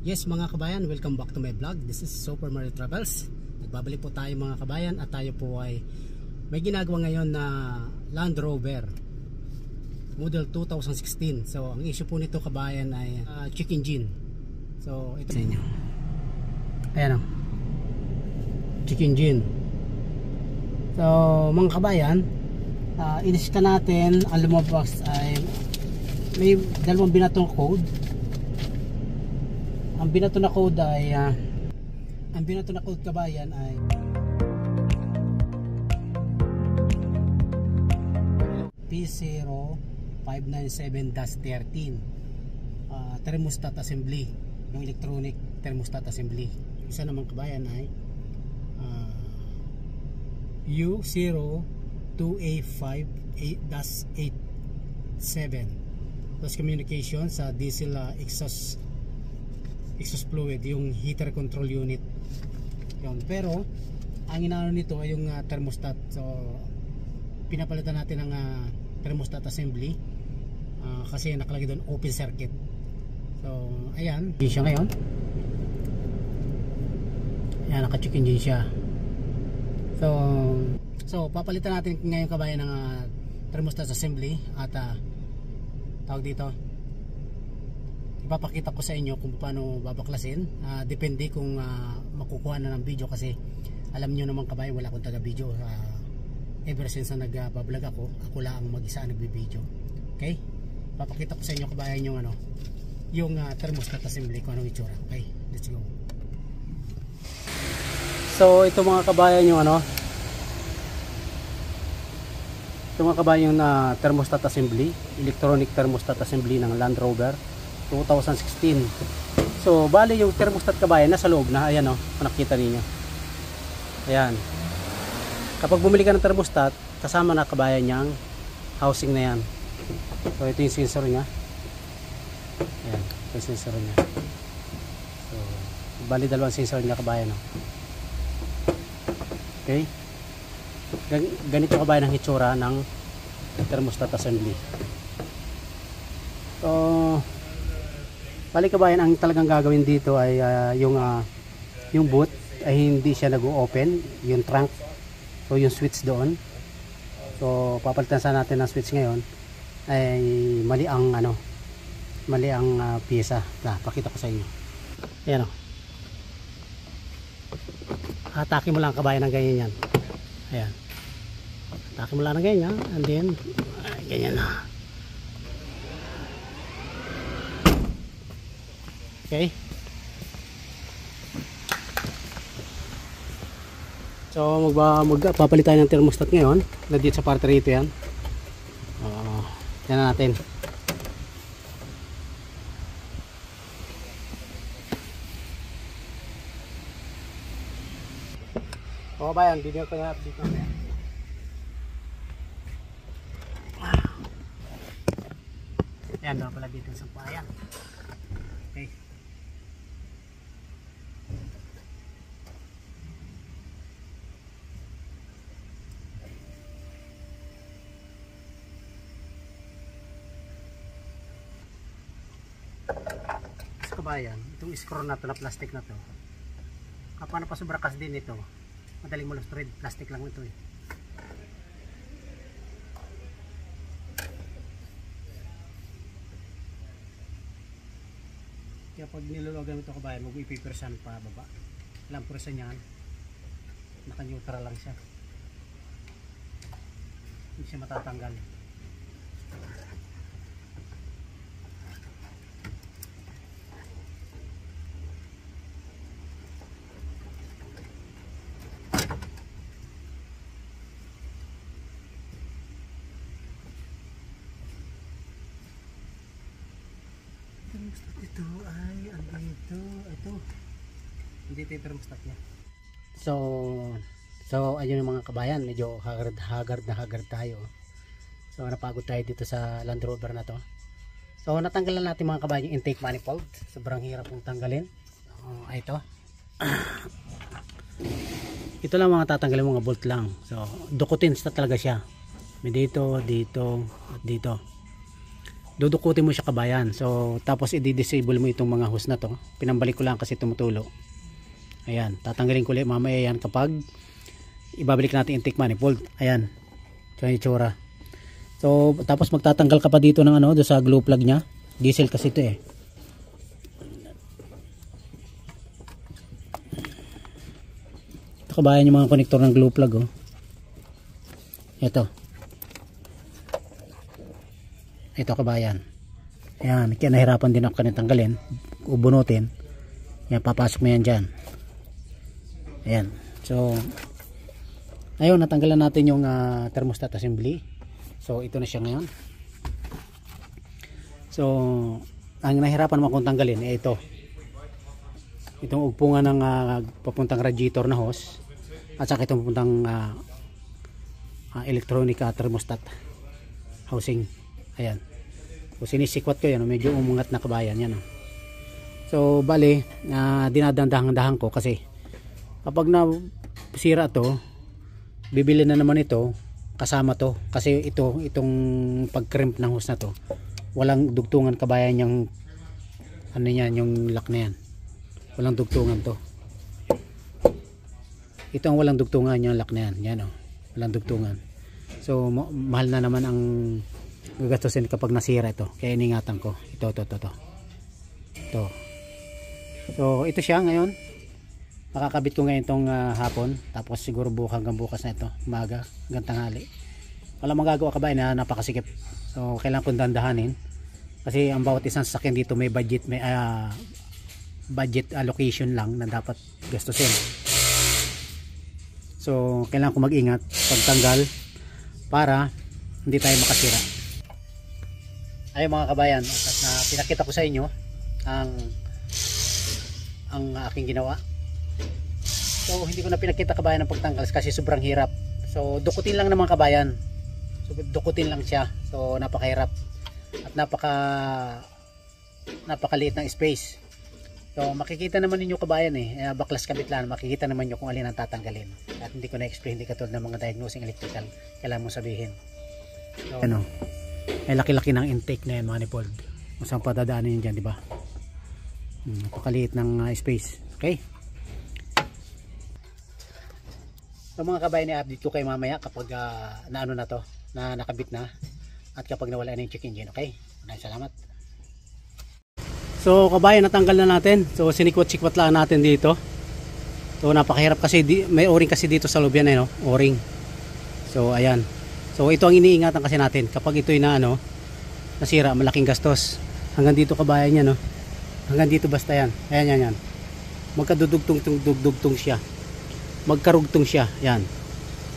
Yes mga kabayan, welcome back to my vlog. This is Super Mario Travels. Nagbabalik po tayo mga kabayan at tayo po ay may ginagawa ngayon na Land Rover model 2016. So ang issue po nito kabayan ay check engine. So ito sa inyo. Ayan o, check engine. So mga kabayan, inisita natin, ang lumabas ay may dalawang binatong code. Ang binato na code ay ang binato na code kabayan ay P0597-13 thermostat assembly, yung electronic thermostat assembly. Isa naman kabayan ay U02A5-87 plus communication sa diesel exhaust fluid, yung heater control unit yun. Pero ang inaano nito ay yung thermostat. So pinapalitan natin ng thermostat assembly kasi nakalagay doon open circuit. So ayan, hindi siya ngayon. Ayan, naka-check engine siya. So papalitan natin ngayon kabayan ng thermostat assembly at tawag dito, ipapakita ko sa inyo kung paano babaklasin. Depende kung makukuha na ng video kasi alam nyo naman kabayan, wala akong taga video. Ever since na nagbablog ako lang ang mag-isa nagbibideo. Okay, papakita ko sa inyo kabayan yung yung thermostat assembly kung anong itsura. Okay, let's go. So ito mga kabayan yung ito mga kabayan yung thermostat assembly, electronic thermostat assembly ng Land Rover 2016. So bali yung thermostat kabayan nasa loob na. Ayan kung nakita niyo. Ayan. Kapag bumili ka ng thermostat, kasama na kabayan niyang housing na yan. So ito yung sensor niya. Ayan, ito yung sensor niya. So bali dalawang sensor niya kabayan. Okay. Ganito kabayan ang hitsura ng thermostat assembly. So bali kabayan, ang talagang gagawin dito ay yung boot ay hindi siya nag-o-open, yung trunk. So yung switch doon, so papalitan sana natin ng switch ngayon ay mali ang pyesa. Pakita ko sa inyo. Ayan atake mo lang kabayan ng ganyan yan. Ayan, atake mo lang ng ganyan and then ganyan na. Okay. So magpapalit tayo ng thermostat ngayon. Nandito sa parte rito yan. Yan na natin. O bayan, video ko na update natin. Yan daw pala dito sa bayan. Okay. Kabayan, itong screw na to na plastic na to, kapag napasubrakas din ito, madaling malos thread. Plastic lang ito Kaya pag niluluwagan ito kabayan, mag-ipipersan pa baba. Alam ko sa niyan, naka-neutral lang siya, hindi siya matatanggal. Ito ay ito yung thermostat niya. So ayun yung mga kabayan, medyo haggard tayo. So napagod tayo dito sa Land Rover na to. So natanggalan natin mga kabayan yung intake manifold. Sobrang hirap pong tanggalin. Ito lang mga tatanggalin, mga bolt lang. So dukutin na talaga siya. May dito at dito. dudukutin mo siya kabayan. So tapos i-disable mo itong mga hose na to. Pinambalik ko lang kasi tumutulo. Ayan, tatanggalin ko ulit mamaya yan kapag ibabalik natin intake manifold. Ayan, so yung itsura. So tapos magtatanggal ka pa dito ng ano, doon sa glue plug nya. Diesel kasi ito eh. Ito kabayan yung mga konektor ng glue plug oh. Ito kabayan. Ayan, kaya nahirapan din ako kanina tanggalin. Ubunutin. Yan, papasok mo yan dyan. Ayan. So ayun, natanggalan natin yung thermostat assembly. So ito na siya ngayon. So ang nahirapan naman kung tanggalin eh ito. Itong ugpungan ng papuntang radiator na hose at saka itong papuntang electronic thermostat housing. Ayan. So sinisikwat ko yan, medyo umungat na kabayan yan. So bali, dinadandahan ko kasi kapag nasira to, bibili na naman ito kasama to kasi itong pag-crimp ng hose na to, walang dugtungan kabayan yung ano yan, yung lock na yan. Walang dugtungan to. Ito ang walang dugtungan yung lock na yan. Yan oh. Walang dugtungan. So mahal na naman ang gagastusin kapag nasira ito. Kaya iningatan ko. Ito. So ito siya ngayon. Makakabit ko ngayon itong hapon. Tapos siguro hanggang bukas na ito. Umaga, hanggang tanghali. Wala magagawa kabayan na napakasikip. So kailangan kong dandahanin. Kasi ang bawat isang sasakyan dito may budget. May budget allocation lang na dapat gastusin. So kailangan ko mag-ingat pagtanggal para hindi tayo makasira. Ayun mga kabayan, na pinakita ko sa inyo ang aking ginawa. So hindi ko na pinakita kabayan ng pagtanggal kasi sobrang hirap. So dukutin lang naman kabayan. So dukutin lang siya. So napakahirap at napakaliit ng space. So makikita naman ninyo kabayan baklas kabit lang, makikita naman nyo kung alin ang tatanggalin. At hindi ko na-explain, hindi katulad ng mga diagnosing electrical kailangan mo sabihin. So ano, ay laki-laki ng intake na yung manifold. Kung saan padadaanin yun dyan, di ba? Napakaliit ng space. Okay? So mga kabayan, i-update ko kayo mamaya kapag naano na to, na nakabit na at kapag nawala na yung check engine. Okay? Maraming salamat. So kabayan, natanggal na natin. So sinikwat-sikwat lang natin dito. So napakahirap kasi may o-ring kasi dito sa loob yan no? O-ring. So ayan. So ito ang iniingatan kasi natin kapag ito'y nasira, malaking gastos. Hanggang dito kabayan yan no. Hanggang dito basta yan. Ayan yan. Magkadudugtong siya. Magkarugtong siya. Yan.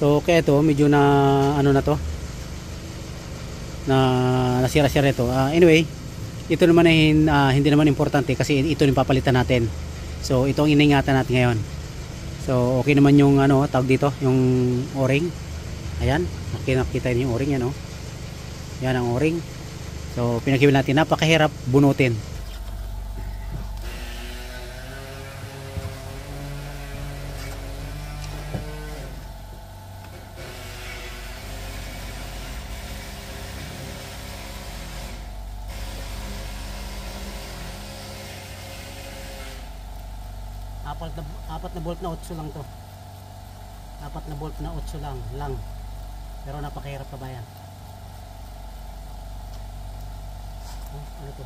So kaya ito medyo na ano na to. Na nasira-sira ito. Anyway, ito naman ay hindi naman importante kasi ito yung papalitan natin. So ito ang iniingatan natin ngayon. So okay naman yung tawag dito, yung o-ring. Ayan, nakita niyo yung o-ring yan oh. Yan ang o-ring. So pinagkiwil natin, napakahirap bunutin. Apat na bolt na 8 lang to. 4 na bolt na 8 lang. Pero napakahirap kabayan. Ano to?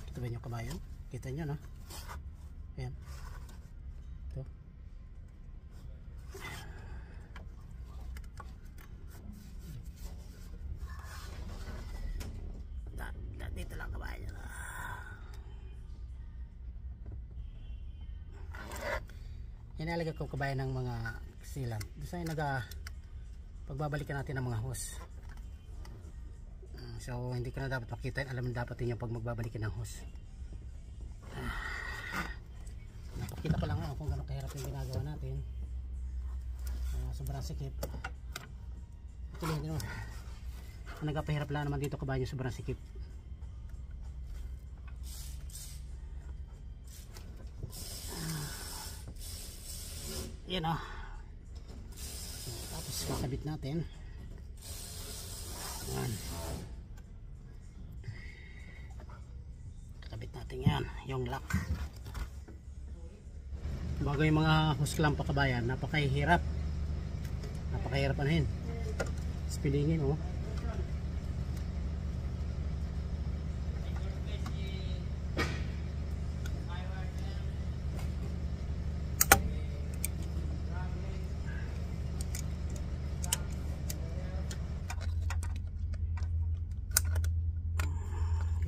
Kita ba nyo kabayan? Kita nyo no? Ayan. Ito. Dito lang kabayan. Inalagay ko kabayan ng mga sealant. Doon sa'yo pagbabalikan natin ng mga hose. So hindi ko na dapat makita, alam mo dapat niyo pag magbabalikin ng hose. Napakita ko lang kung gano'ng kahirap yung ginagawa natin. Sobrang sikip. Ito lang din naman. Ang nagpapahirap lang naman dito kabayan yung sobrang sikip. Yan o. Tapos kakabit natin. Yan. Kakabit natin yan. Yung lock. Bago yung mga hose clamp pa kabayan, napakahirap. Napakahirap anahin. Spillingin o.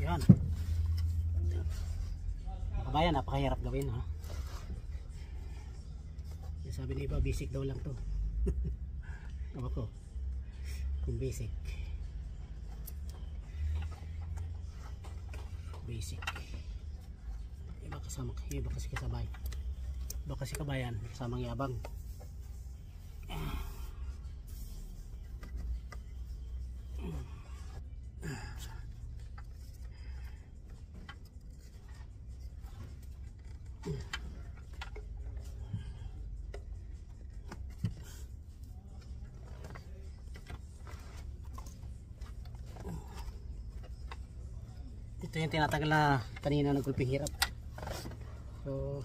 Yan. Kabayan, napakahirap gawin ha. Sabi ni iba, basic daw lang to. Ewan ko kung basic. Iba kasama, iba kasi kasabay. Iba kasi kabayan, kasamang yabang. Ito yung tinatagal na kanina nagulping hirap. So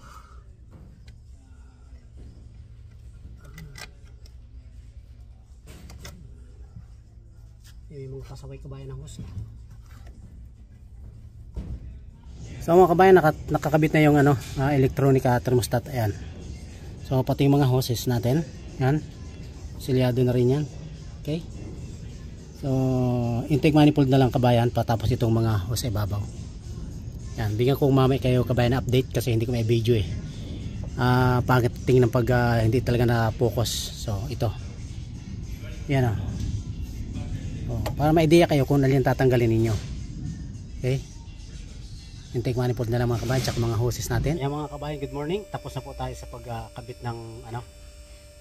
yung mga kasaway kabayan ng hose. So mga kabayan, nakakabit na yung electronica thermostat. Ayan. So pati yung mga hoses natin, yan, silyado na rin yan. Okay. So intake manifold na lang kabayan, patapos itong mga hose ibabaw. Yan, bigyan ko mamaya kayo kabayan na update kasi hindi ko may video eh. Pangit tingnan pag hindi talaga na focus. So ito. Yan para ma-idea kayo kung alin tatanggalin ninyo. Okay? Intake manifold na lang mga kabayan, tsaka mga hoses natin. Yan mga kabayan, good morning. Tapos na po tayo sa pagkabit ng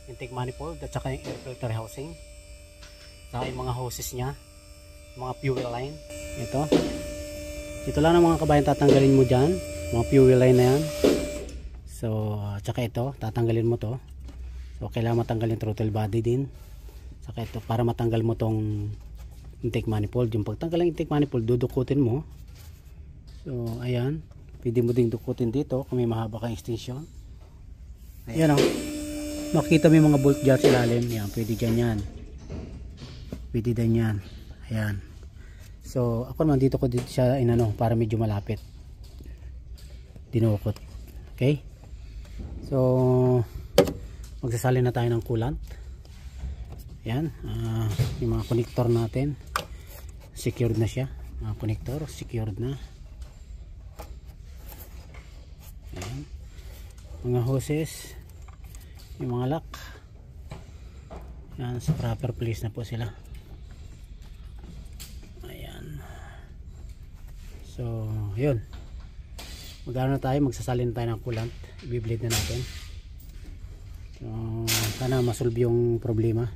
intake manifold at saka yung air filter housing. Saka yung mga hoses nya, mga fuel line. Ito lang na mga kabayan tatanggalin mo dyan, mga fuel line na yan. So tsaka ito, tatanggalin mo to. So kailangan matanggal yung throttle body din. Saka ito, para matanggal mo tong intake manifold. Yung pagtanggal ng intake manifold, dudukutin mo. So ayan, pwede mo ding dukutin dito kung may mahaba kang extension. Ayan makikita mo yung mga bolt dyan sa ilalim. Yan, pwede dyan yan. Pwede din yan. Ayan. So ako naman dito ko siya para medyo malapit. Dinukot. Okay. So magsasalin na tayo ng coolant. Ayan. Yung mga connector natin, secured na siya. Mga connector secured na. Ayan. Mga hoses, yung mga lock. Ayan, sa proper place na po sila. So yun, magano na tayo, magsasalin tayo ng coolant, i-bleed na natin. So sana masolve yung problema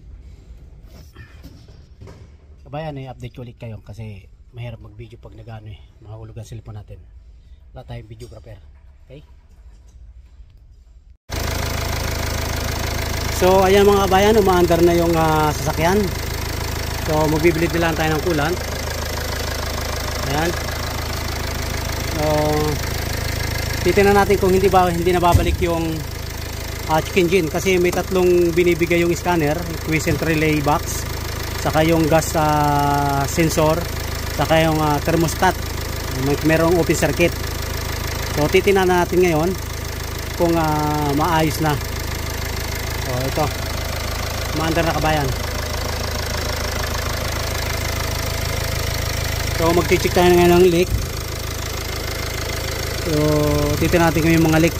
kabayan. I-update ko ulit kayo kasi mahirap mag video pag mahulog ang cellphone natin, wala tayong videographer. Okay, so ayan mga kabayan, umaandar na yung sasakyan. So mag-bleed na lang tayo ng coolant. Ayan. So titingnan natin kung hindi na babalik yung check engine kasi may tatlong binibigay yung scanner, quiescent relay box, saka yung gas sensor, saka yung thermostat, merong open circuit. So titingnan natin ngayon kung maayos na. So ito, maandar na kabayan. So magti-check tayo ngayon ng leak. So titingnan natin kung yung mga leak.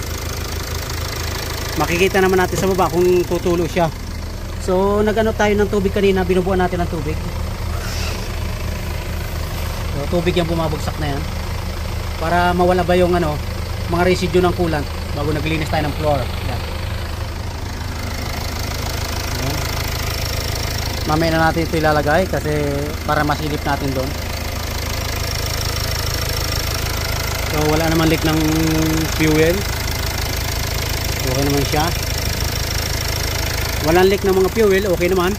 Makikita naman natin sa baba kung tutulo siya. So nagano tayo ng tubig kanina, binubuan natin ng tubig. So tubig yan bumabagsak na yan. Para mawala ba yung ano, mga residue ng coolant bago naglinis tayo ng floor. Yan. Ayan. Mamaya na natin ito ilalagay kasi para masilip natin doon. So wala naman leak ng fuel. Okay naman siya. Walang leak ng mga fuel, okay naman.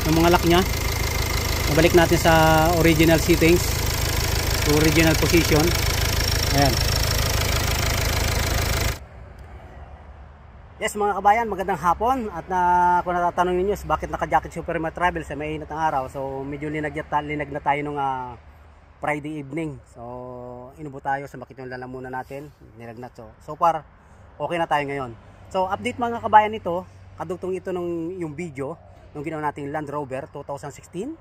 Yung mga lock nya. Mabalik natin sa original settings. To original position. Ayan. Yes mga kabayan, magandang hapon. At kung natatanong ninyo bakit naka-jacket Superman Travel sa may init ng araw. So medyo linag na tayo nung Friday evening. So inubo tayo sa makit yung lalamunan natin. Nilagnat. So far okay na tayo ngayon. So update mga kabayan ito. Kadugtong ito nung yung video nung ginawa nating Land Rover 2016.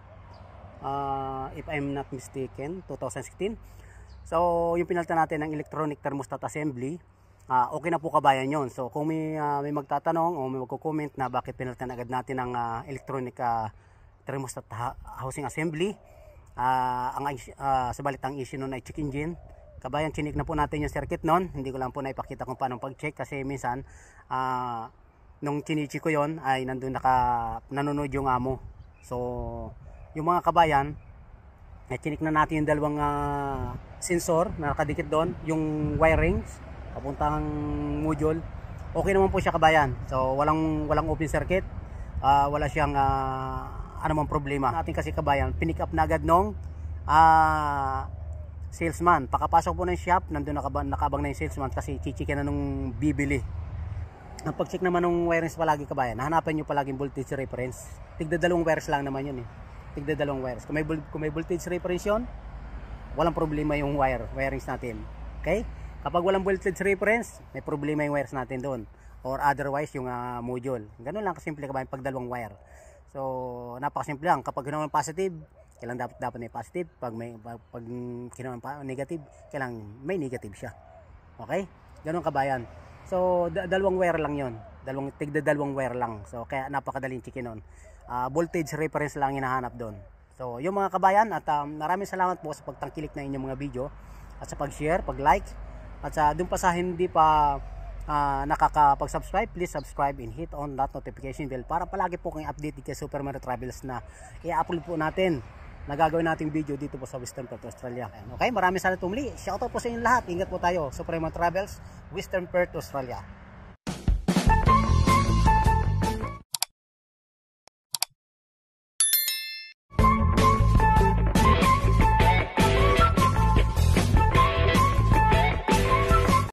If I'm not mistaken, 2016. So yung pinalitan natin ng electronic thermostat assembly, okay na po kabayan yon. So kung may magtatanong o may magko-comment na bakit pinalitan agad natin ng electronic thermostat housing assembly, sabalit ang issue nun ay check engine. Kabayan, chinik na po natin yung circuit nun. Hindi ko lang po naipakita kung paano pag-check kasi minsan nung chinichi ko yon ay nandun nanonood yung amo. So yung mga kabayan, chinik na natin yung dalawang sensor na nakadikit doon, yung wirings papuntang module. Okay naman po siya kabayan. So walang open circuit, wala siyang anumang problema. Natin kasi kabayan, pinick up na agad nung salesman. Pakapasok po ng shop, nandun nakabang na yung salesman kasi chichikin na nung bibili. Ang pag-check naman ng wirings palagi kabayan, hanapan nyo palagi voltage reference. Tigda dalawang wires lang naman yun eh. Tigda dalawang wires. Kung may voltage reference yun, walang problema yung wirings natin. Okay? Kapag walang voltage reference, may problema yung wires natin doon. Or otherwise yung module. Ganun lang kasimple kabayan pag dalawang wire. So napakasimple lang. Kapag ginawa positive, kailangan dapat may positive. Pag ginawa negative, kailangan may negative siya. Okay? Ganun kabayan. So dalawang wire lang 'yon. Tigda dalawang wire lang. So kaya napakadaling checkin nun. Voltage reference lang hinahanap doon. So yung mga kabayan, at maraming salamat po sa pagtangkilik ng inyong mga video at sa pag-share, pag-like, at sa doon pa sa hindi pa nakakapag-subscribe, please subscribe and hit on that notification bell para palagi po kayong updated kay Superman Travels na i-upload po natin, nagagawin nating video dito po sa Western Perth, Australia. Okay, maraming salamat po muli. Shoutout po sa inyo lahat. Ingat po tayo. Superman Travels, Western Perth, Australia.